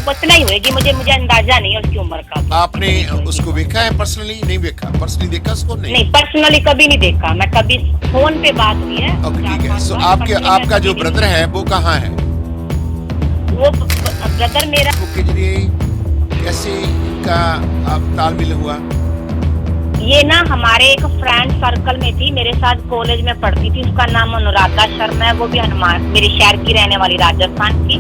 कुछ नहीं होगी, मुझे मुझे अंदाजा नहीं है उसकी उम्र का। आपने उसको देखा है पर्सनली? नहीं देखा, पर्सनली देखा उसको? नहीं, पर्सनली कभी नहीं देखा मैं, कभी फोन पे बात हुई है। ओके, ठीक है। सो personally मैं आपका कभी जो नहीं ब्रदर है वो कहाँ है? वो ब्रदर मेरा के जरिए कैसे इनका आप तालमेल हुआ? ये ना हमारे एक फ्रेंड सर्कल में थी, मेरे साथ कॉलेज में पढ़ती थी, उसका नाम अनुराधा शर्मा है, वो भी हनुमान मेरे शहर की रहने वाली, राजस्थान की।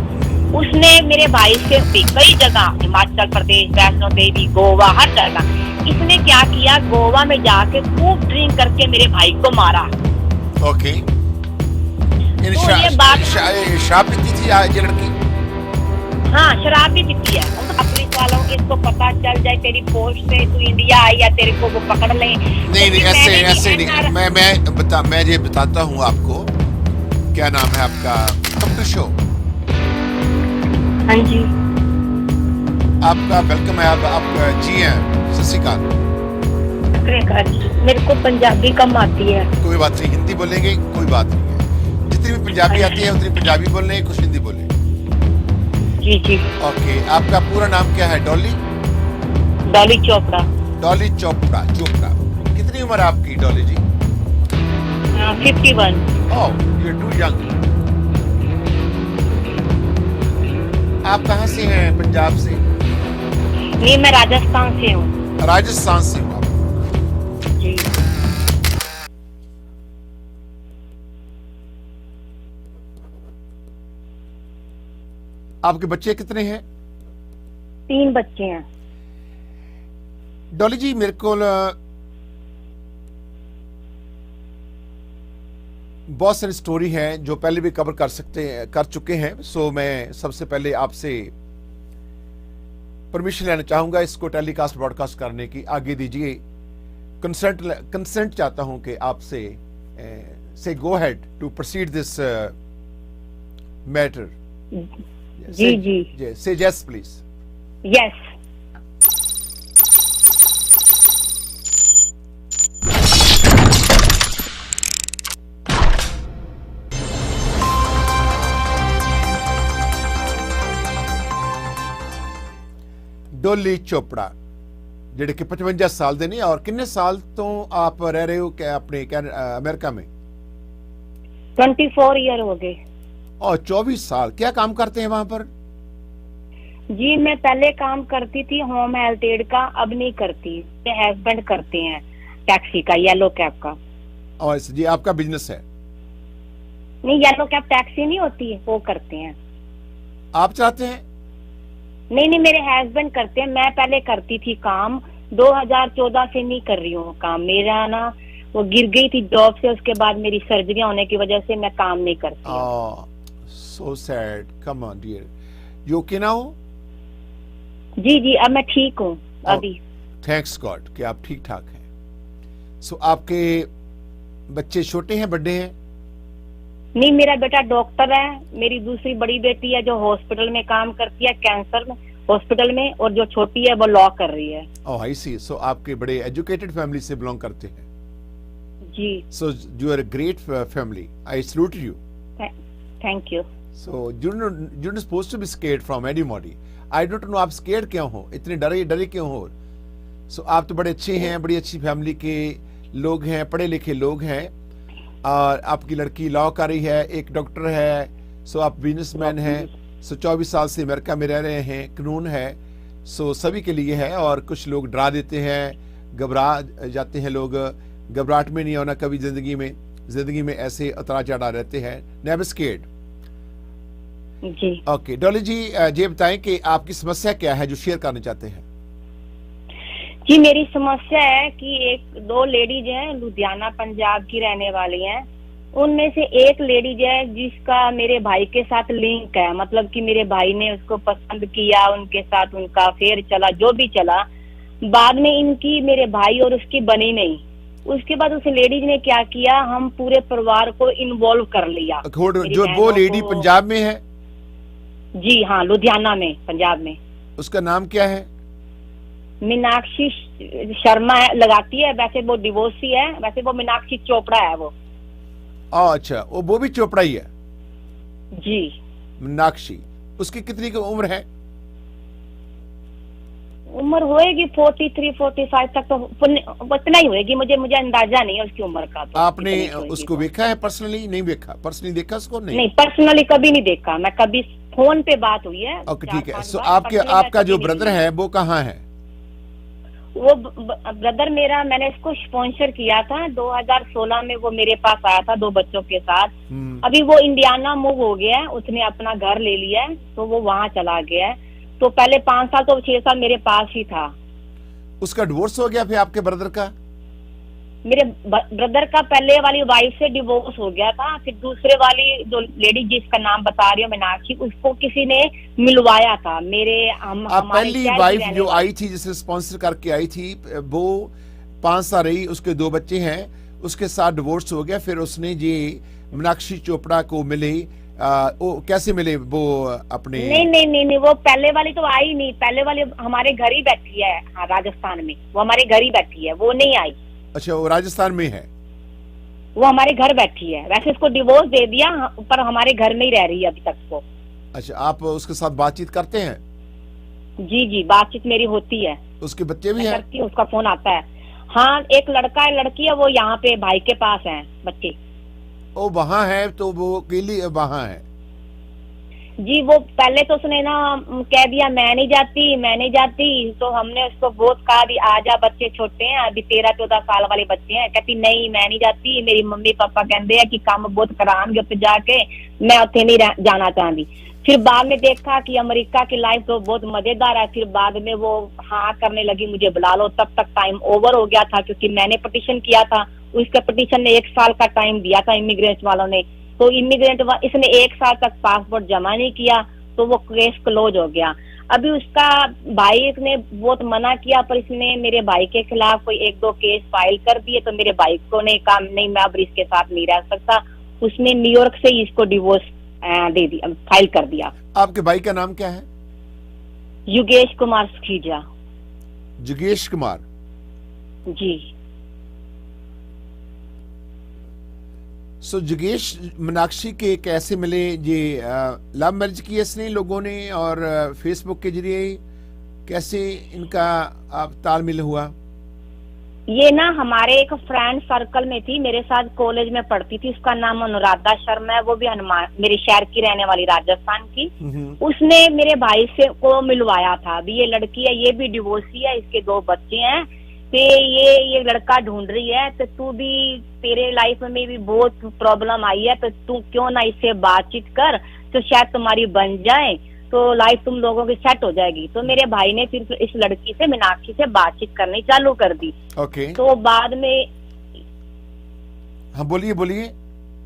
उसने मेरे भाई से कई जगह, हिमाचल प्रदेश, वैष्णो देवी, गोवा, हर जगह इसने क्या किया, गोवा में जाके खूब ड्रिंक करके मेरे भाई को मारा। ओके। तो ये बात शराब पीती थी ये लड़की? हाँ, शराब भी पीती है। पुलिस वालों को इसको पता चल जाए तेरी पोस्ट से तू इंडिया आई या तेरे को वो पकड़ ले। नहीं नहीं, ऐसे नहीं। मैं ये बताता हूँ आपको। क्या नाम है आपका? Come to show. हाँ जी, आपका वेलकम है। आप जी हैं, सत श्री अकाल। मेरे को पंजाबी कम आती है। कोई बात नहीं, हिंदी बोलेंगे, कोई बात नहीं है। जितनी भी पंजाबी आती है उतनी पंजाबी बोलने, कुछ हिंदी बोले। जी जी। ओके, आपका पूरा नाम क्या है? डॉली? डॉली चोपड़ा। डॉली चोपड़ा। कितनी उम्र है आपकी डॉली जी? 51। ओह, यू आर टू यंग। आप कहाँ से हैं? पंजाब से? नहीं, मैं राजस्थान से हूँ। राजस्थान से हूँ आप? जी। आपके बच्चे कितने हैं? 3 बच्चे हैं। डॉली जी, मेरे को बहुत सारी स्टोरी है जो पहले भी कवर कर चुके हैं। सो मैं सबसे पहले आपसे परमिशन लेना चाहूंगा इसको टेलीकास्ट ब्रॉडकास्ट करने की। आगे दीजिए। कंसेंट चाहता हूं कि आपसे say go ahead to proceed this matter. जी जी। Say yes please. Yes. Dolly Chopra ਜਿਹੜੇ ਕਿ 55 ਸਾਲ ਦੇ ਨੇ, और कितने साल तो आप रह रहे हो क्या अपने अमेरिका में? 24 ईयर हो गए। और 24 साल क्या काम करते हैं वहां पर? जी, मैं पहले काम करती थी होम हेल्थ एड का, अब नहीं करती। मेरे हस्बैंड करते हैं टैक्सी का, येलो कैब का। और जी आपका बिजनेस है? नहीं, येलो कैब टैक्सी नहीं होती है, वो करते हैं। आप चाहते हैं? नहीं, मेरे हस्बैंड करते हैं। मैं पहले करती थी काम, 2014 से नहीं कर रही हूँ काम। मेरा ना वो गिर गई थी जॉब से, उसके बाद मेरी सर्जरी होने की वजह से मैं काम नहीं करती। So sad. Come on dear, you okay now? जी जी, अब मैं ठीक हूँ अभी। थैंक्स गॉड कि आप ठीक ठाक हैं। सो आपके बच्चे छोटे हैं बड़े हैं? नहीं, मेरा बेटा डॉक्टर है। मेरी दूसरी बड़ी बेटी है जो हॉस्पिटल में काम करती है, कैंसर में हॉस्पिटल में, और जो छोटी है वो लॉ कर रही है। ओह आई सी। सो आपके बड़े एजुकेटेड फैमिली से बिलोंग करते हैं? जी। So you are a great family. I salute you. Thank you. So you're not supposed to be scared from anybody. I don't know आप scared क्यों हो, इतने डरे क्यों हो? सो आप तो बड़े अच्छे हैं, बड़ी अच्छी फैमिली के लोग हैं, पढ़े लिखे लोग हैं, और आपकी लड़की लॉ कर रही है, एक डॉक्टर है। सो आप बिजनेसमैन हैं। सो 24 साल से अमेरिका में रह रहे हैं, कानून है। सो सभी के लिए है। और कुछ लोग डरा देते हैं, घबरा जाते हैं लोग। घबराहट में नहीं होना कभी जिंदगी में ऐसे उतार चढ़ा रहते हैं। Never scared. जी। ओके डॉली जी, ये बताएं कि आपकी समस्या क्या है जो शेयर करना चाहते हैं? जी, मेरी समस्या है कि 1-2 लेडीज हैं, लुधियाना पंजाब की रहने वाली हैं। उनमें से एक लेडीज है जिसका मेरे भाई के साथ लिंक है, मतलब कि मेरे भाई ने उसको पसंद किया, उनके साथ उनका अफेयर चला, जो भी चला। बाद में इनकी मेरे भाई और उसकी बनी नहीं। उसके बाद उस लेडीज ने क्या किया, हम पूरे परिवार को इन्वॉल्व कर लिया। जो वो लेडी पंजाब में है? जी हाँ, लुधियाना में, पंजाब में। उसका नाम क्या है? मीनाक्षी शर्मा है, लगाती है। वैसे वो डिवोर्सी है, वैसे वो मीनाक्षी चोपड़ा है वो। अच्छा, वो भी चोपड़ा ही है? जी। मीनाक्षी। उसकी कितनी की उम्र है? उम्र होएगी 43-45 तक, तो उतना ही होएगी, मुझे अंदाजा नहीं है उसकी उम्र का। तो आपने कितनी होएगी उसको तो। देखा है पर्सनली? नहीं देखा, पर्सनली देखा उसको? नहीं। नहीं, पर्सनली कभी नहीं देखा मैं, कभी फोन पे बात हुई है ओके, ठीक है। 4-5 सो बार, आपके पर्सनली मैं आपका कभी जो नहीं ब्रदर मिली। है वो कहाँ है? वो ब्रदर मेरा, मैंने इसको स्पॉन्सर किया था 2016 में, वो मेरे पास आया था 2 बच्चों के साथ। अभी वो इंडियाना मूव हो गया है, उसने अपना घर ले लिया है, तो वो वहां चला गया है। तो पहले 5 साल तो 6 साल मेरे पास ही था। उसका डिवोर्स हो गया फिर आपके ब्रदर का? मेरे ब्रदर का पहले वाली वाइफ से डिवोर्स हो गया था, फिर दूसरे वाली जो लेडी जिसका नाम बता रही हूँ मीनाक्षी, उसको किसी ने मिलवाया था मेरे आप हमारे पहली शहर की वाइफ रहने जो वाली। आई थी, जिसे स्पॉन्सर करके आई थी, वो 5 साल रही, उसके 2 बच्चे हैं, उसके साथ डिवोर्स हो गया, फिर उसने ये मीनाक्षी चोपड़ा को मिले। वो कैसे मिले वो अपने? नहीं, वो पहले वाली तो आई नहीं, पहले वाली हमारे घर ही बैठी है। हाँ, राजस्थान में वो हमारे घर ही बैठी है, वो नहीं आई। अच्छा, वो राजस्थान में है? वो हमारे घर बैठी है, वैसे उसको डिवोर्स दे दिया, पर हमारे घर में ही रह रही है अभी तक वो। अच्छा, आप उसके साथ बातचीत करते हैं? जी, बातचीत मेरी होती है। उसके बच्चे भी मैं हैं? करती हूँ, उसका फोन आता है। हाँ, एक लड़का है, लड़की है, वो यहाँ पे भाई के पास है बच्चे। वो वहां है तो वो अकेली वहां है? जी, वो पहले तो उसने ना कह दिया मैं नहीं जाती, तो हमने उसको बहुत कहा भी आजा, बच्चे छोटे हैं, अभी 13-14 साल वाले बच्चे हैं। कहती नहीं मैं नहीं जाती, मेरी मम्मी पापा कहते हैं कि काम बहुत कराएंगे उत्ते जाके, मैं उत्ते नहीं जाना चाहती। फिर बाद में देखा कि अमेरिका की लाइफ तो बहुत मजेदार है, फिर बाद में वो हाँ करने लगी मुझे बुला लो। तब तक टाइम ओवर हो गया था, क्योंकि मैंने पिटीशन किया था, उसके पिटीशन ने 1 साल का टाइम दिया था इमिग्रेंट वालों ने। तो इमिग्रेंट इसने 1 साल तक पासपोर्ट जमा नहीं किया, तो वो केस क्लोज हो गया। अभी उसका भाई ने बहुत मना किया, पर इसने मेरे भाई के खिलाफ कोई 1-2 केस फाइल कर दिए, तो मेरे भाई को ने कहा नहीं मैं अब इसके साथ नहीं रह सकता। उसने न्यूयॉर्क से ही इसको डिवोर्स दे दिया, फाइल कर दिया। आपके भाई का नाम क्या है? युगेश कुमार सुखीजा। जुगेश कुमार। जी। सो जुगेश मीनाक्षी के कैसे मिले? ये लव मैरिज की इसने लोगों ने, और फेसबुक के जरिए कैसे इनका तालमेल हुआ? ये ना हमारे एक फ्रेंड सर्कल में थी, मेरे साथ कॉलेज में पढ़ती थी, उसका नाम अनुराधा शर्मा है, वो भी हनुमान मेरे शहर की रहने वाली, राजस्थान की। उसने मेरे भाई से को मिलवाया था। अभी ये लड़की है, ये भी डिवोर्सी है, इसके 2 बच्चे हैं। तो ये लड़का ढूंढ रही है, तो तू भी, तेरे लाइफ में भी बहुत प्रॉब्लम आई है, तो तू क्यों ना इससे बातचीत कर, तो शायद तुम्हारी बन जाए, तो लाइफ तुम लोगों की सेट हो जाएगी। तो मेरे भाई ने फिर इस लड़की से, मीनाक्षी से बातचीत करनी चालू कर दी। ओके। तो बाद में, हाँ बोलिए।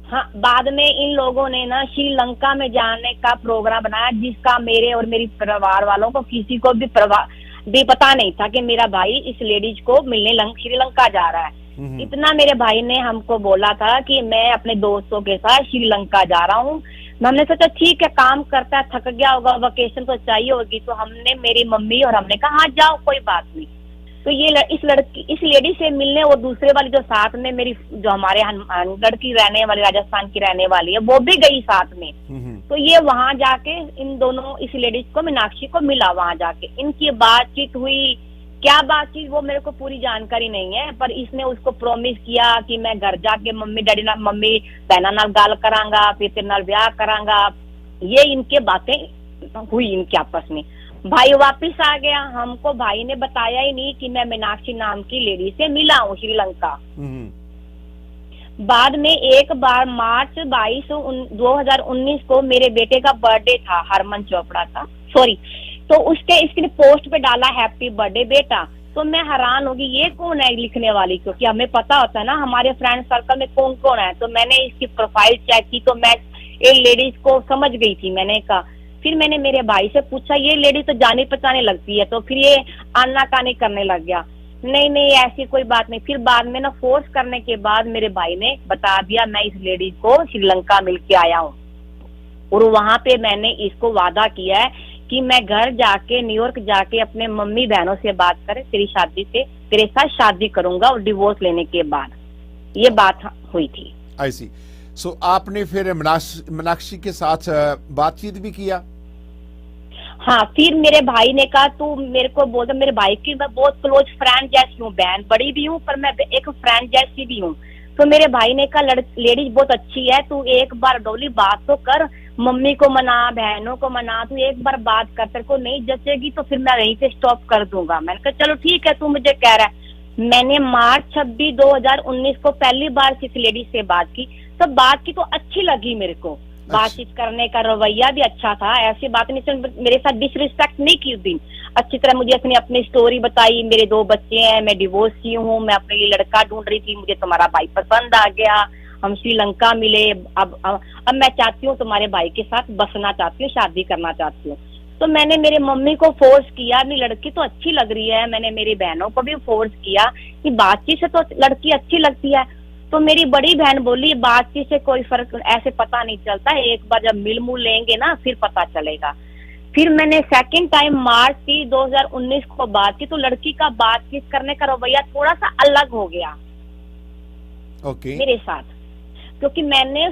हाँ, बाद में इन लोगों ने ना श्रीलंका में जाने का प्रोग्राम बनाया, जिसका मेरे और मेरी परिवार वालों को किसी को भी पता नहीं था कि मेरा भाई इस लेडीज को मिलने श्रीलंका जा रहा है। इतना मेरे भाई ने हमको बोला था कि मैं अपने दोस्तों के साथ श्रीलंका जा रहा हूँ। हमने सोचा ठीक है, काम करता है, थक गया होगा, वेकेशन तो चाहिए होगी। तो हमने, मेरी मम्मी और हमने कहा हाँ जाओ, कोई बात नहीं। तो ये इस लेडी से मिलने, वो दूसरे वाली जो साथ में मेरी, जो हमारे लड़की रहने वाली, राजस्थान की रहने वाली है, वो भी गई साथ में। तो ये वहां जाके इन दोनों, इस लेडीज को, मीनाक्षी को मिला वहां जाके, इनकी बातचीत हुई। क्या बातचीत वो मेरे को पूरी जानकारी नहीं है, पर इसने उसको प्रॉमिस किया कि मैं घर जाके मम्मी डैडी ना, मम्मी बहना नाल गाल करांगा, फिर तेरे नाल ब्याह करांगा। ये इनके बातें हुई इनके आपस में। भाई वापिस आ गया, हमको भाई ने बताया ही नहीं कि मैं मीनाक्षी नाम की लेडी से मिला हूँ श्रीलंका। बाद में एक बार मार्च 22 2019 को मेरे बेटे का बर्थडे था, हरमन चोपड़ा का, सॉरी। तो इसने पोस्ट पे डाला हैप्पी बर्थडे बेटा। तो मैं हैरान होगी, ये कौन है लिखने वाली, क्योंकि हमें पता होता है ना हमारे फ्रेंड सर्कल में कौन कौन है। तो मैंने इसकी प्रोफाइल चेक की, तो मैं एक लेडीज को समझ गई थी। मैंने कहा, फिर मैंने मेरे भाई से पूछा, ये लेडी तो जाने पहचाने लगती है। तो फिर ये आनाकानी करने लग गया, नहीं ऐसी कोई बात नहीं। फिर बाद में ना फोर्स करने के बाद मेरे भाई ने बता दिया मैं इस लेडी को श्रीलंका मिलके आया हूँ, और वहां पे मैंने इसको वादा किया है कि मैं घर जाके, न्यूयॉर्क जाके अपने मम्मी बहनों से बात कर तेरी शादी से, तेरे साथ शादी करूंगा, और डिवोर्स लेने के बाद ये बात हुई थी। आई सी। सो आपने फिर मीनाक्षी के साथ बातचीत भी किया? हाँ, फिर मेरे भाई ने कहा तू मेरे को बोलता, मेरे भाई की मैं बहुत क्लोज फ्रेंड जैसी हूँ, बहन बड़ी भी हूँ पर मैं एक फ्रेंड जैसी भी हूँ। तो मेरे भाई ने कहा लेडीज बहुत अच्छी है, तू एक बार डोली बात तो कर, मम्मी को मना, बहनों को मना, तू एक बार बात कर, तेरे को नहीं जचेगी तो फिर मैं वहीं से स्टॉप कर दूंगा। मैंने कहा चलो ठीक है, तू मुझे कह रहा है। मैंने मार्च 26 2019 को पहली बार इस लेडीज से बात की। तो बात की तो अच्छी लगी मेरे को, बातचीत करने का रवैया भी अच्छा था, ऐसी बात नहीं, मेरे साथ डिसरिस्पेक्ट नहीं की उस दिन। अच्छी तरह मुझे अपनी स्टोरी बताई, मेरे 2 बच्चे हैं, मैं डिवोर्सी हूँ, मैं अपने लिए लड़का ढूंढ रही थी, मुझे तुम्हारा भाई पसंद आ गया, हम श्रीलंका मिले, अब मैं चाहती हूँ तुम्हारे भाई के साथ बसना चाहती हूँ, शादी करना चाहती हूँ। तो मैंने मेरे मम्मी को फोर्स किया, मेरी लड़की तो अच्छी लग रही है, मैंने मेरी बहनों को भी फोर्स किया कि बातचीत से तो लड़की अच्छी लगती है। तो मेरी बड़ी बहन बोली बातचीत से कोई फर्क ऐसे पता नहीं चलता, एक बार जब मिल मुल लेंगे ना फिर पता चलेगा। फिर मैंने सेकंड टाइम मार्च 2019 को बात की, तो लड़की का बातचीत करने का रवैया थोड़ा सा अलग हो गया मेरे साथ, क्योंकि मैंने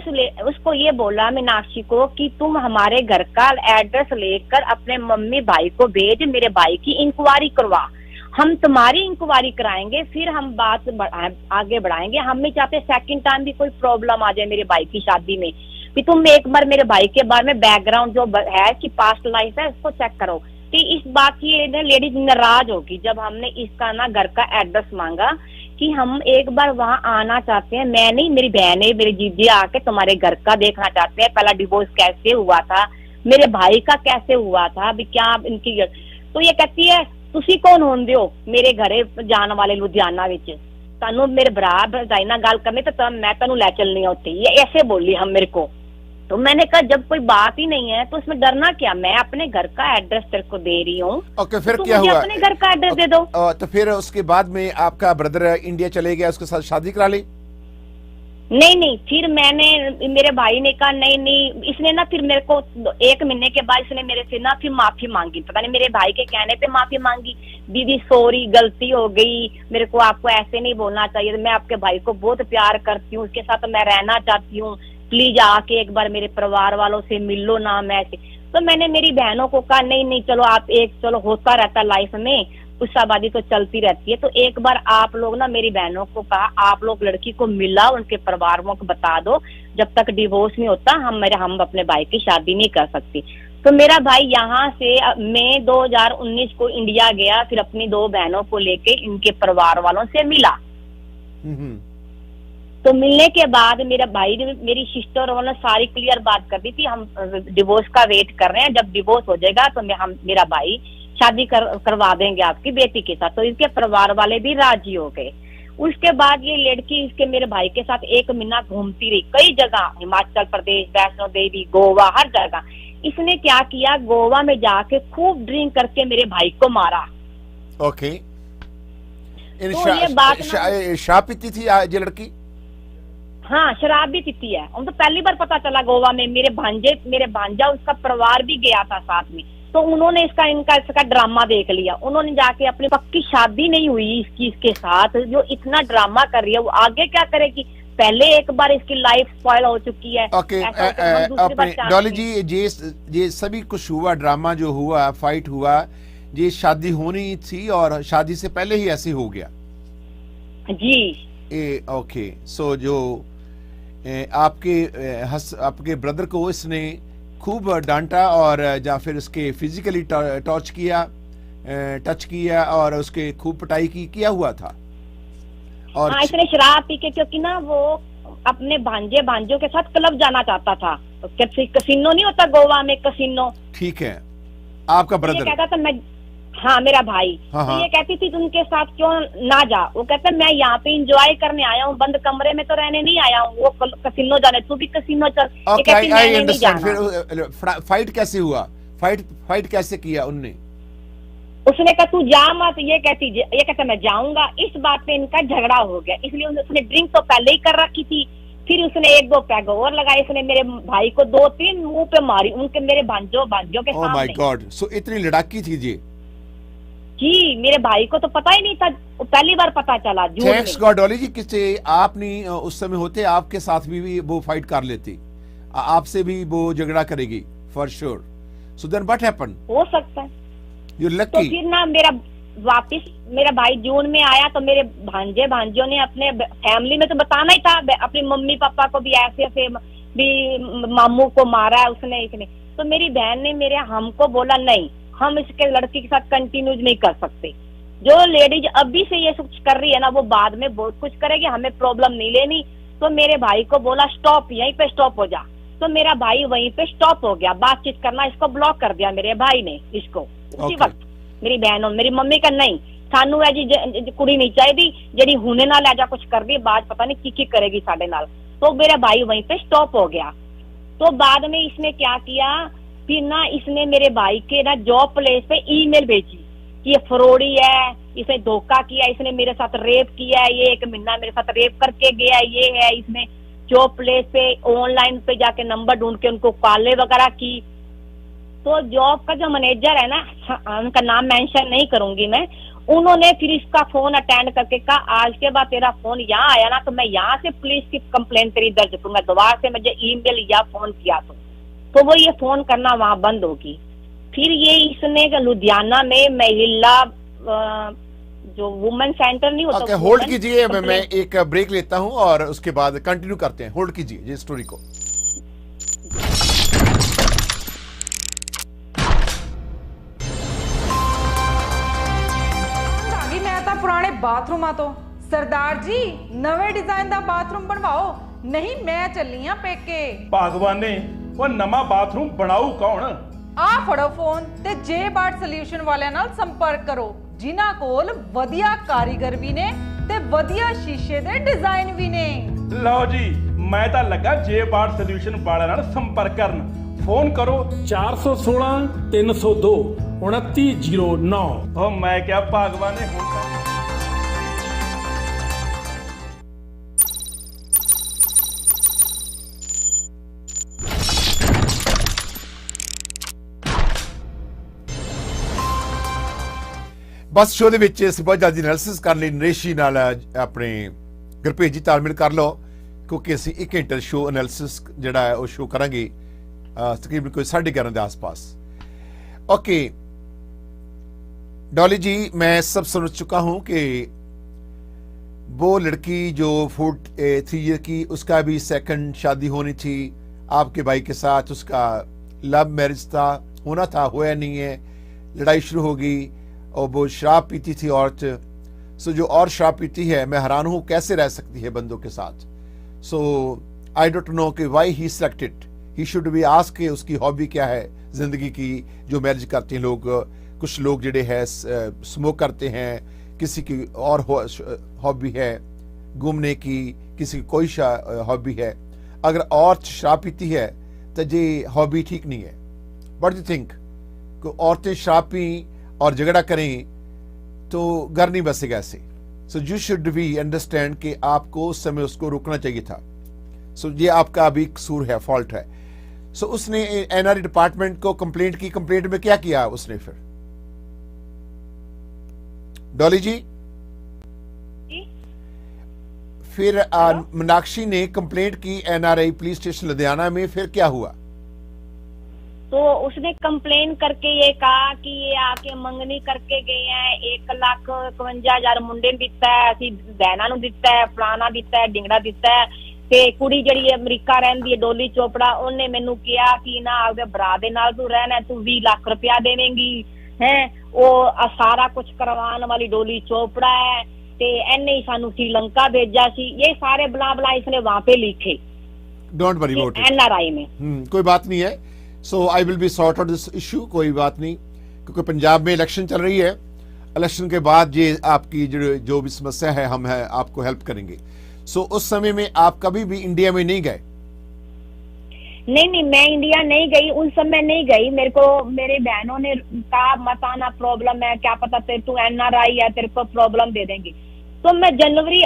उसको ये बोला मीनाक्षी को कि तुम हमारे घर का एड्रेस लेकर अपने मम्मी भाई को भेज, मेरे भाई की इंक्वायरी करवा, हम तुम्हारी इंक्वायरी कराएंगे, फिर हम बात आगे बढ़ाएंगे। हम नहीं चाहते सेकंड टाइम भी कोई प्रॉब्लम आ जाए मेरे भाई की शादी में, कि तुम एक बार मेरे भाई के बारे में बैकग्राउंड जो है कि पास्ट लाइफ है उसको चेक करो। तो इस बात की लेडीज नाराज होगी जब हमने इसका ना घर का एड्रेस मांगा कि हम एक बार वहां आना चाहते हैं, मैं नहीं मेरी बहन है, मेरी जीजी आके तुम्हारे घर का देखना चाहते हैं, पहला डिवोर्स कैसे हुआ था, मेरे भाई का कैसे हुआ था, अभी क्या इनकी। तो ये कहती है ਤੁਸੀਂ कौन होंदे हो मेरे घरे जाने वाले लुधियाना विच, तानू मेरे भरा भरजाई नाल गल करनी तो मैं तानू ले चलनी है उत्थे, ये ऐसे बोली हम मेरे को। तो मैंने कहा जब कोई बात ही नहीं है तो इसमें डरना क्या, मैं अपने घर का एड्रेस तेरे को दे रही हूँ। ओके, फिर क्या हुआ? अपने घर का एड्रेस दे दो। तो फिर उसके बाद में आपका ब्रदर इंडिया चले गया, उसके साथ शादी करा ली? नहीं, फिर मैंने, मेरे भाई ने कहा नहीं, इसने ना फिर मेरे को 1 महीने के बाद इसने मेरे से ना फिर माफी मांगी, पता नहीं मेरे भाई के कहने पे माफी मांगी, दीदी सॉरी गलती हो गई, मेरे को आपको ऐसे नहीं बोलना चाहिए, मैं आपके भाई को बहुत प्यार करती हूँ, उसके साथ मैं रहना चाहती हूँ, प्लीज आके एक बार मेरे परिवार वालों से मिल लो ना। मैं तो मैंने मेरी बहनों को कहा नहीं चलो आप चलो होता रहता लाइफ में, गुस्साबाजी तो चलती रहती है, तो एक बार आप लोग ना, मेरी बहनों को कहा आप लोग लड़की को मिला, उनके परिवार को बता दो, जब तक डिवोर्स नहीं होता हम अपने भाई की शादी नहीं कर सकती। तो मेरा भाई यहाँ से मई 2019 को इंडिया गया, फिर अपनी 2 बहनों को लेके इनके परिवार वालों से मिला। तो मिलने के बाद मेरा भाई ने, मेरी सिस्टर वालों ने सारी क्लियर बात कर दी थी, हम डिवोर्स का वेट कर रहे हैं, जब डिवोर्स हो जाएगा तो मेरा भाई शादी करवा देंगे आपकी बेटी के साथ। तो इसके परिवार वाले भी राजी हो गए। उसके बाद ये लड़की इसके मेरे भाई के साथ 1 महीना घूमती रही कई जगह, हिमाचल प्रदेश, वैष्णो देवी, गोवा, हर जगह। इसने क्या किया, गोवा में जाके खूब ड्रिंक करके मेरे भाई को मारा। ओके, तो ये बात शराब पीती थी ये लड़की? हाँ, शराब भी पीती है। हम तो पहली बार पता चला गोवा में, मेरे भांजा उसका परिवार भी गया था साथ में, तो उन्होंने इसका ड्रामा देख लिया, उन्होंने जाके अपनी पक्की शादी नहीं हुई इसके साथ, जो इतना ड्रामा कर रही है वो आगे क्या करेगी, पहले एक बार इसकी लाइफ स्पॉइल हो चुकी है। ओके डॉली जी, ये सभी कुछ हुआ, ड्रामा जो हुआ, फाइट हुआ, ये शादी होनी थी और शादी से पहले ही ऐसे हो गया जी। ओके, सो जो आपके ब्रदर को इसने खूब डांटा और या फिर उसके फिजिकली टच किया और उसके खूब पिटाई किया हुआ था। और हाँ, इसने शराब पी के, क्योंकि ना वो अपने भांजों के साथ क्लब जाना चाहता था, कसिनो नहीं होता गोवा में, कसिनो। ठीक है, आपका ब्रदर कहता था मैं, हाँ मेरा भाई, तो ये कहती थी उनके साथ क्यों ना जा, वो कहता मैं यहाँ पे एंजॉय करने आया हूँ, बंद कमरे में तो रहने नहीं आया हूँ, वो कसिनो जाने, तू भी कसिनो चल। फिर फाइट कैसे हुआ, फाइट कैसे किया उनने? उसने कहा तू जा मत, ये कहता मैं जाऊंगा। इस बात पे इनका झगड़ा हो गया, इसलिए उसने ड्रिंक तो पहले ही कर रखी थी, फिर उसने 1-2 पैग और लगाए, इसने मेरे भाई को 2-3 मुंह पे मारी, उनके मेरे भांजों के सामने। ओह माय गॉड, सो इतनी लड़ाकी थी जी, मेरे भाई को तो पता ही नहीं था, पहली बार पता चला। थैंक्स गॉड डॉली जी, किससे आप नहीं उस समय होते, आपके साथ भी वो फाइट कर लेती, आपसे भी वो झगड़ा करेगी for sure. So then what happened? हो सकता है। You're तो lucky. फिर ना मेरा भाई जून में आया, तो मेरे भांजियों ने अपने फैमिली में तो बताना ही था, अपनी मम्मी पापा को भी ऐसे ऐसे भी मामू को मारा है उसने इसने। तो मेरी बहन ने हमको बोला नहीं, हम इसके लड़की के साथ कंटिन्यू नहीं कर सकते। जो लेडीज अभी से ये कुछ कर रही है ना, वो बाद में बहुत कुछ करेगी, हमें प्रॉब्लम नहीं लेनी। तो मेरे भाई को बोला स्टॉप, यहीं पे स्टॉप हो जा। तो मेरा भाई वहीं पे स्टॉप हो गया, बातचीत करना इसको ब्लॉक कर दिया मेरे भाई ने इसको उसी वक्त। मेरी बहनों मेरी मम्मी का नहीं, सानू है जी कुड़ी नहीं चाहिए जेडी हुने नाल ऐजा कुछ कर दी, बात पता नहीं की करेगी साडे नाल। तो मेरा भाई वहीं पे स्टॉप हो गया। तो बाद में इसने क्या किया, फिर ना इसने मेरे भाई के ना जॉब प्लेस पे ईमेल भेजी कि ये फ्रॉडी है, इसने धोखा किया, इसने मेरे साथ रेप किया है, ये 1 महीना मेरे साथ रेप करके गया है, ये है। इसने जॉब प्लेस पे ऑनलाइन पे जाके नंबर ढूंढ के उनको कॉलें वगैरह की। तो जॉब का जो मैनेजर है ना, उनका नाम मेंशन नहीं करूंगी मैं, उन्होंने फिर इसका फोन अटेंड करके कहा आज के बाद तेरा फोन यहाँ आया ना तो मैं यहाँ से पुलिस की कंप्लेंट तेरी दर्ज करूंगा, दोबारा से मुझे ईमेल या फोन किया तो वो ये फोन करना वहां बंद होगी। फिर ये इसने लुधियाना में महिला जो वुमेन सेंटर नहीं होता, ओके, होल्ड कीजिए, मैं एक ब्रेक लेता हूं और उसके बाद कंटिन्यू करते हैं। होल्ड कीजिए ये स्टोरी को। पुराने बाथरूमां तो सरदार जी नवे डिजाइन दा बाथरूम बनवाओ, नहीं मैं चली हां पेके। भगवाने वो नवा बाथरूम बनाऊ कौन? आ फड़ो फोन ते जे बाट सॉल्यूशन वाले नाल संपर्क करो, जिन्हां कोल वधिया कारीगर भी ने ते वधिया शीशे दे डिजाइन भी ने। लो जी, मैं तां लगा जे बाट सॉल्यूशन वाले नाल संपर्क करन। फोन करो 416 302 2909। ओ मैं क्या भगवाने हुण बस शो ਦੇ ਵਿੱਚ ਅਸੀਂ ਬਹੁਤ ਜ਼ਿਆਦਾ ਐਨਾਲਿਸਿਸ ਕਰਨ ਲਈ ਨਰੇਸ਼ੀ ਨਾਲ ਆਪਣੇ ਗੁਰਪ੍ਰੀਤ ਜੀ ਤਾਲਮੇਲ ਕਰ ਲਓ, ਕਿਉਂਕਿ ਅਸੀਂ 1 ਘੰਟੇ ਸ਼ੋ ਐਨਾਲਿਸਿਸ ਜਿਹੜਾ ਹੈ ਉਹ ਸ਼ੋ ਕਰਾਂਗੇ ਤਕਰੀਬਨ ਕੋਈ 11:30 ਦੇ आसपास। ओके डॉली जी, मैं सब समझ चुका हूं कि वो लड़की जो 43 ईयर की, उसका भी सेकंड शादी होनी थी आपके भाई के साथ, उसका लव मैरिज था, होना था, होया नहीं है, लड़ाई शुरू हो गई और वो शराब पीती थी औरत। सो जो और शराब पीती है, मैं हैरान हूं कैसे रह सकती है बंदों के साथ। सो आई डोंट नो कि why he selected, he should be ask के उसकी हॉबी क्या है जिंदगी की। जो मैरिज करते हैं लोग, कुछ लोग जेडे है स्मोक करते हैं, किसी की और हॉबी है घूमने की, किसी की कोई हॉबी है। अगर औरत शराब पीती है तो ये हॉबी ठीक नहीं है। What do you think? औरतें शराब पी और झगड़ा करें तो घर नहीं बसेगा ऐसे। So you should be understand कि आपको उस समय उसको रोकना चाहिए था। सो ये आपका अभी कसूर है, फॉल्ट है। सो उसने एनआरई डिपार्टमेंट को कंप्लेंट की। कंप्लेंट में क्या किया उसने फिर? डॉली जी, फिर मीनाक्षी ने कंप्लेंट की एनआरआई पुलिस स्टेशन लुधियाना में, फिर क्या हुआ? तो उसने कंप्लेन करके ये कहा कि ये आके मंगनी करके गए हैं, 1,51,000 मुंडे ਨੂੰ ਦਿੱਤਾ ਹੈ, ਅਸੀਂ ਬਹਿਣਾ ਨੂੰ ਦਿੱਤਾ ਹੈ, ਫਲਾਣਾ ਦਿੱਤਾ ਹੈ, ਡਿੰਗੜਾ ਦਿੱਤਾ ਹੈ। ਤੇ ਕੁੜੀ ਜਿਹੜੀ ਅਮਰੀਕਾ ਰਹਿੰਦੀ ਹੈ ਡੋਲੀ ਚੋਪੜਾ, ਉਹਨੇ ਮੈਨੂੰ ਕਿਹਾ ਕਿ ਨਾ ਆਪਦੇ ਭਰਾ ਦੇ ਨਾਲ ਤੂੰ ਰਹਿਣਾ, ਤੂੰ 20 ਲੱਖ ਰੁਪਇਆ ਦੇਵੇਂਗੀ ਹੈ। ਉਹ ਸਾਰਾ ਕੁਝ ਕਰਵਾਉਣ ਵਾਲੀ ਡੋਲੀ ਚੋਪੜਾ है। ਤੇ ਇਹਨੇ ਹੀ ਸਾਨੂੰ श्रीलंका भेजा सी। ये सारे बला इसने वहां पे लिखे। Don't worry about it, NRI में कोई बात नहीं है। So I will be sort out this issue, कोई बात नहीं, क्योंकि पंजाब में इलेक्शन चल रही है। इलेक्शन के बाद ये आपकी जो भी समस्या है हम है आपको हेल्प करेंगे। सो उस समय में आप कभी भी इंडिया में नहीं गए? नहीं, मैं इंडिया नहीं गई, उन समय नहीं गई। मेरे को मेरे बहनों ने कहा मत आना, प्रॉब्लम है, क्या पता तू एनआरआई है, तेरे को प्रॉब्लम दे देंगे। तो मैं जनवरी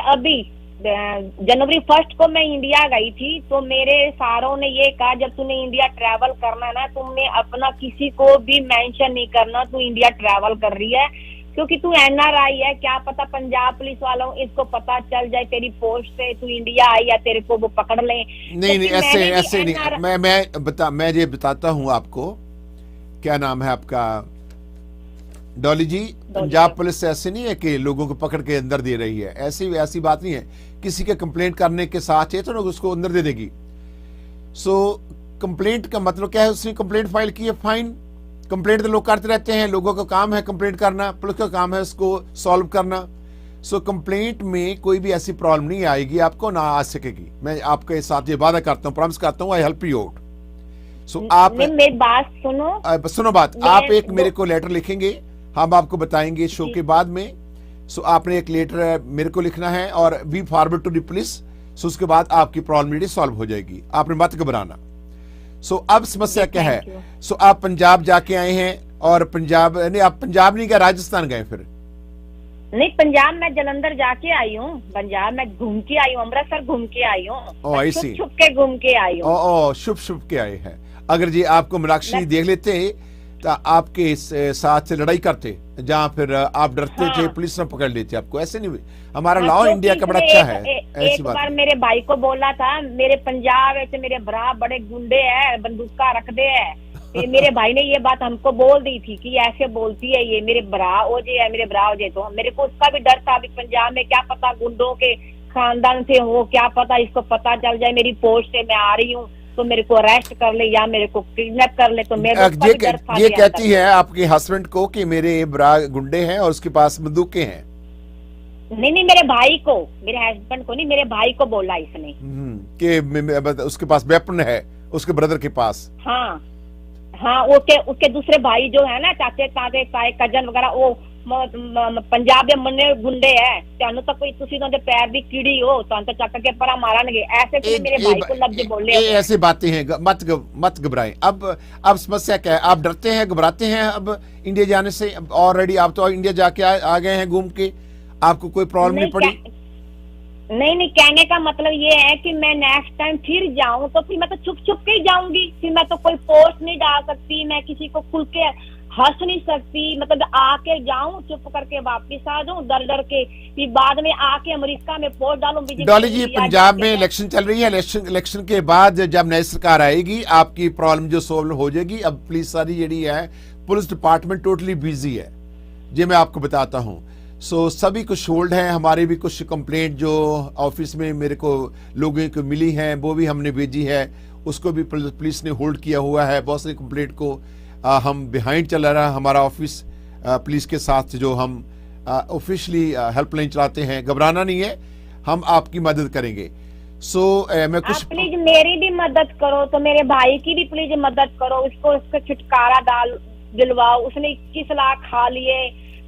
1 को मैं इंडिया गई थी। तो मेरे सारों ने ये कहा जब तूने इंडिया ट्रैवल करना है ना, तुमने अपना किसी को भी मेंशन नहीं करना तू इंडिया ट्रैवल कर रही है, क्योंकि तू एनआरआई है, क्या पता पंजाब पुलिस वालों इसको पता चल जाए तेरी पोस्ट से तू इंडिया आई या तेरे को वो पकड़ ले। नहीं, ऐसे नहीं। मैं ये बताता हूं आपको क्या नाम है आपका? डॉली जी, पंजाब पुलिस ऐसे नहीं है कि लोगों को पकड़ के अंदर दे रही है, ऐसी बात नहीं है। किसी के कंप्लेंट करने के साथ ये तो ना उसको अंदर दे देगी। सो कंप्लेंट का मतलब क्या है? उसने कंप्लेंट फाइल की है, फाइन। कंप्लेंट तो लोग करते रहते हैं, लोगों का काम है कंप्लेंट करना, पुलिस का काम है उसको सॉल्व करना। सो कंप्लेंट में कोई भी ऐसी प्रॉब्लम नहीं आएगी, आपको ना आ सकेगी। मैं आपके साथ ये वादा करता हूँ, प्रॉमिस करता हूँ, आई हेल्प यू आउट। सो आप मेरी बात सुनो। सुनो बात, आप एक मेरे को लेटर लिखेंगे, हम आपको बताएंगे शो के बाद में। सो आपने एक लेटर मेरे को लिखना है और we forward to the police. So उसके बाद आपकी प्रॉब्लम सॉल्व हो जाएगी, आपने मत घबराना। सो अब समस्या क्या है? सो आप पंजाब जाके आए हैं और पंजाब नहीं, आप पंजाब नहीं गए, राजस्थान गए फिर? नहीं, पंजाब मैं जलंधर जाके आई हूँ, पंजाब मैं घूम के आई हूँ, अमृतसर घूम के आई हूँ, छुप के घूम के आई हूँ। ओ शुभ के आए हैं। अगर जी आपको मीनाक्षी देख लेते तो आपके साथ से लड़ाई करते, जहाँ फिर आप डरते थे पुलिस ने पकड़ लेते आपको। ऐसे नहीं, हमारा लॉ इंडिया का बड़ा अच्छा है। एक बार मेरे भाई को बोला था, मेरे पंजाब से मेरे भरा बड़े गुंडे हैं, बंदूका रख दे है। मेरे भाई ने ये बात हमको बोल दी थी कि ऐसे बोलती है ये, मेरे भरा हो जे है, मेरे भरा हो जे। तो मेरे को उसका भी डर था, अभी पंजाब में क्या पता गुंडों के खानदान से हो, क्या पता इसको पता चल जाए मेरी पोस्ट से मैं आ रही हूँ तो मेरे को अरेस्ट कर ले या मेरे को किडनैप कर ले। तो मेरे ये कहती है आपके हस्बैंड को कि मेरे बड़ा गुंडे हैं और उसके पास बंदूकें हैं? नहीं, मेरे भाई को, मेरे हस्बैंड को नहीं, मेरे भाई को बोला इसने कि उसके पास वेपन है, उसके ब्रदर के पास। हाँ, उसके दूसरे भाई जो है ना, चाचे ताते ताए कजन वगैरह, वो पंजाब ਦੇ मुन्ने गुंडे है। ਤੁਹਾਨੂੰ ਤਾਂ ਕੋਈ ਤੁਸੀਂ ਉਹਨਾਂ ਦੇ पैर ਦੀ ਕੀੜੀ हो, ਤੁਹਾਨੂੰ ਤਾਂ ਚੱਕ के परा मारनगे। ऐसे फिर मेरे भाई को लफ्ज बोले। ये ऐसी बातें हैं, मत घबराएं। अब समस्या क्या है? आप डरते हैं, घबराते हैं अब इंडिया जाने से? ऑलरेडी आप तो इंडिया जाके आ गए हैं घूम के, आपको कोई प्रॉब्लम नहीं पड़ी? नहीं, कहने का मतलब ये है कि मैं नेक्स्ट टाइम फिर जाऊं तो फिर मैं तो छुप के ही जाऊंगी। फिर मैं तो कोई पोस्ट नहीं डाल सकती, मैं किसी को खुल के हंस नहीं सकती। मतलब आके जाऊं, चुप करके वापिस आ जाऊं डर के, फिर बाद में आके अमेरिका में पोस्ट डालूं। डॉली जी, पंजाब में इलेक्शन चल रही है, इलेक्शन के बाद जब नई सरकार आएगी आपकी प्रॉब्लम जो सोल्व हो जाएगी। अब पुलिस सारी जी है, पुलिस डिपार्टमेंट टोटली बिजी है, ये मैं आपको बताता हूँ। सो सभी कुछ होल्ड है, हमारे भी कुछ कंप्लेंट जो ऑफिस में मेरे को लोगों को मिली हैं वो भी हमने भेजी है, उसको भी पुलिस ने होल्ड किया हुआ है। बहुत सारी कंप्लेंट को हम बिहाइंड चला रहा है हमारा ऑफिस पुलिस के साथ, जो हम ऑफिशियली हेल्पलाइन चलाते हैं। घबराना नहीं है, हम आपकी मदद करेंगे। सो मैं कुछ प्लीज मेरी भी मदद करो, तो मेरे भाई की भी प्लीज मदद करो, उसको छुटकारा दिलवाओ। उसने 21 लाख खा लिए,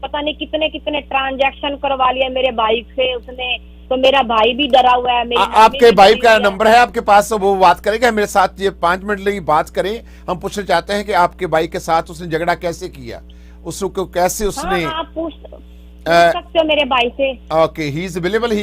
पता नहीं कितने ट्रांजैक्शन करवा लिया मेरे भाई से उसने। तो मेरा भाई भी डरा हुआ है। आपके भाई का नंबर है आपके पास? वो बात करेगा मेरे साथ, ये 5 मिनट लगी बात करें। हम पूछना चाहते हैं कि आपके भाई के साथ उसने झगड़ा कैसे किया, उसको कैसे उसने। आप पूछ सकते हो मेरे भाई से। Okay, he is available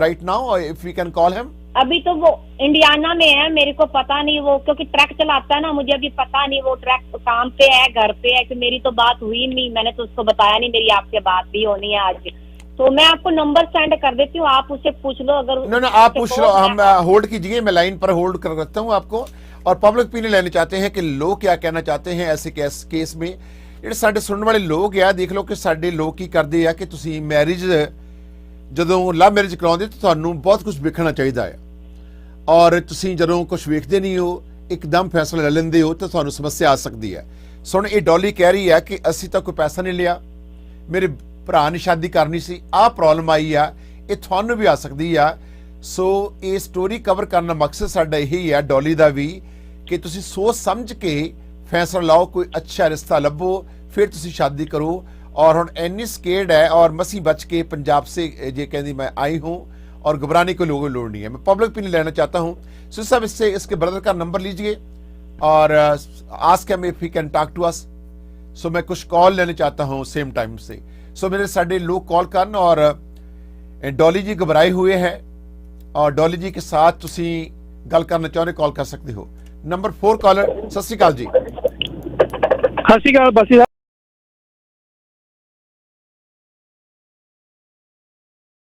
right now, if we can call him. अभी तो वो इंडियाना में है, मेरे को पता नहीं वो, क्योंकि ट्रक चलाता है ना, मुझे अभी पता नहीं वो ट्रक काम पे है घर पे है कि मेरी तो बात हुई नहीं, मैंने तो उसको बताया नहीं मेरी आपसे बात भी होनी है आज। तो मैं आपको नंबर सेंड कर देती हूँ, आप उससे पूछ लो। अगर ना आप पूछ लो, हम होल्ड कीजिए, मैं लाइन पर होल्ड कर रखता हूँ आपको। और पब्लिक ओपिनियन लेने चाहते हैं कि लोग क्या कहना चाहते हैं ऐसे केस में। ਜਿਹੜੇ ਸਾਡੇ ਸੁਣਨ ਵਾਲੇ ਲੋਕ ਆ, ਦੇਖ ਲਓ ਕਿ ਸਾਡੇ ਲੋਕ ਕੀ ਕਰਦੇ ਆ ਕਿ ਤੁਸੀਂ ਮੈਰਿਜ ਜਦੋਂ ਲਵ ਮੈਰਿਜ ਕਰਾਉਂਦੇ ਤਾਂ ਤੁਹਾਨੂੰ ਬਹੁਤ ਕੁਝ ਵੇਖਣਾ ਚਾਹੀਦਾ ਹੈ, ਔਰ ਤੁਸੀਂ ਜਦੋਂ ਕੁਝ ਵੇਖਦੇ ਨਹੀਂ ਹੋ ਇੱਕਦਮ ਫੈਸਲਾ ਲੈ ਲੈਂਦੇ ਹੋ ਤਾਂ ਤੁਹਾਨੂੰ ਸਮੱਸਿਆ ਆ ਸਕਦੀ ਹੈ। ਸੁਣ, ਇਹ ਡੋਲੀ ਕਹਿ ਰਹੀ ਹੈ ਕਿ ਅਸੀਂ ਤਾਂ ਕੋਈ ਪੈਸਾ ਨਹੀਂ ਲਿਆ, ਮੇਰੇ ਭਰਾ ਨੇ ਸ਼ਾਦੀ ਕਰਨੀ ਸੀ, ਆਹ ਪ੍ਰੋਬਲਮ ਆਈ ਆ, ਇਹ ਤੁਹਾਨੂੰ ਵੀ ਆ ਸਕਦੀ ਆ। ਸੋ ਇਹ ਸਟੋਰੀ ਕਵਰ ਕਰਨ ਦਾ ਮਕਸਦ ਸਾਡਾ ਇਹੀ ਆ ਡੋਲੀ ਦਾ ਵੀ, ਕਿ ਤੁਸੀਂ ਸੋਚ ਸਮਝ ਕੇ फैसला लाओ, कोई अच्छा रिश्ता लभो, फिर तुसी शादी करो। और हुण इन्नी स्केर्ड है और मसी बच के पंजाब से जे कहती मैं आई हूँ, और घबराने को लोगों लोड़ नहीं है। मैं पब्लिक ओपिनियन लेना चाहता हूँ। सो सब इससे इसके ब्रदर का नंबर लीजिए और ask him if he can talk to us. So मैं कुछ कॉल लेना चाहता हूँ सेम टाइम से। सो मेरे साढ़े लोग कॉल करन, और डॉली जी घबराए हुए हैं और डॉली जी के साथ तुसी गल करना चाहते कॉल कर सकते हो। नंबर 4 कॉलर, सत श्री अकाल जी। सत श्री अकाल बसी